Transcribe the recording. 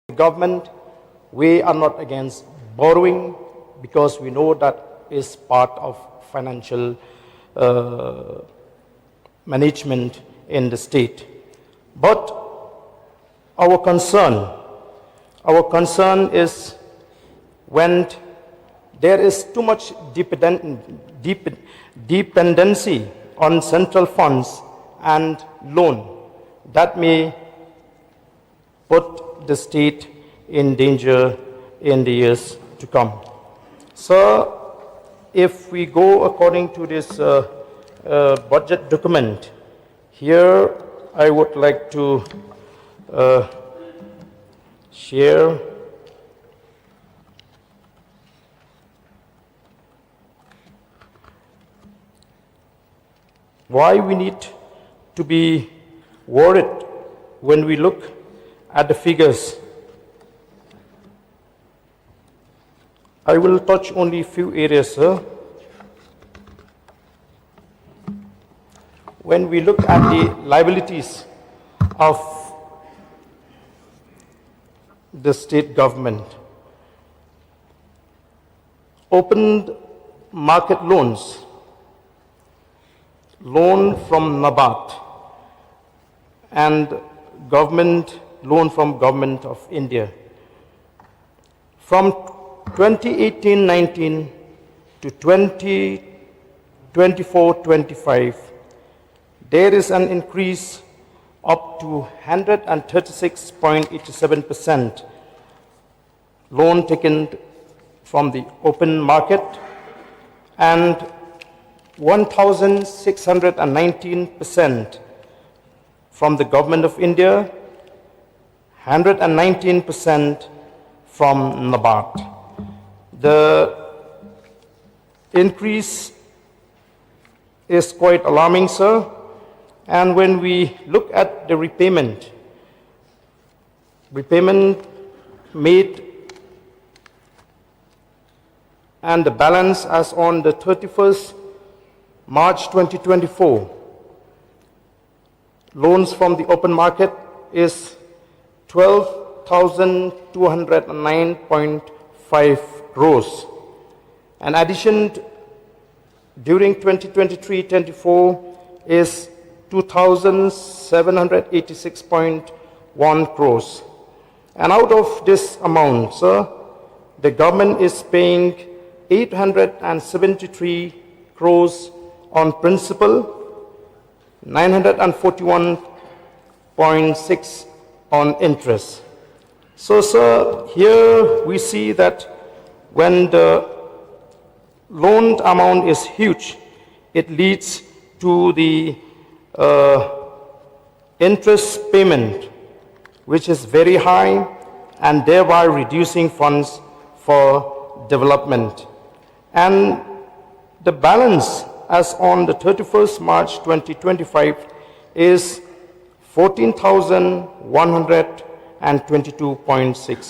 the government, we are not against borrowing because we know that is part of financial management in the state. But our concern is when there is too much dependency on central funds and loan that may put the state in danger in the years to come. So if we go according to this budget document, here I would like to share why we need to be worried when we look at the figures. I will touch only a few areas, sir. When we look at the liabilities of the state government, opened market loans, loan from NABARD, and government loan from Government of India. From 2018-19 to 2024-25, there is an increase up to 136.87% loan taken from the open market and 1,619% from the Government of India, 119% from NABARD. The increase is quite alarming, sir. And when we look at the repayment made and the balance as on the 31st March 2024, loans from the open market is 12,209.5 crores. An addition during 2023-24 is 2,786.1 crores. And out of this amount, sir, the government is paying 873 crores on principal, 941.6 on interest. So, sir, here we see that when the loan amount is huge, it leads to the interest payment, which is very high, and thereby reducing funds for development. And the balance as on the 31st March 2025 is 14,122.6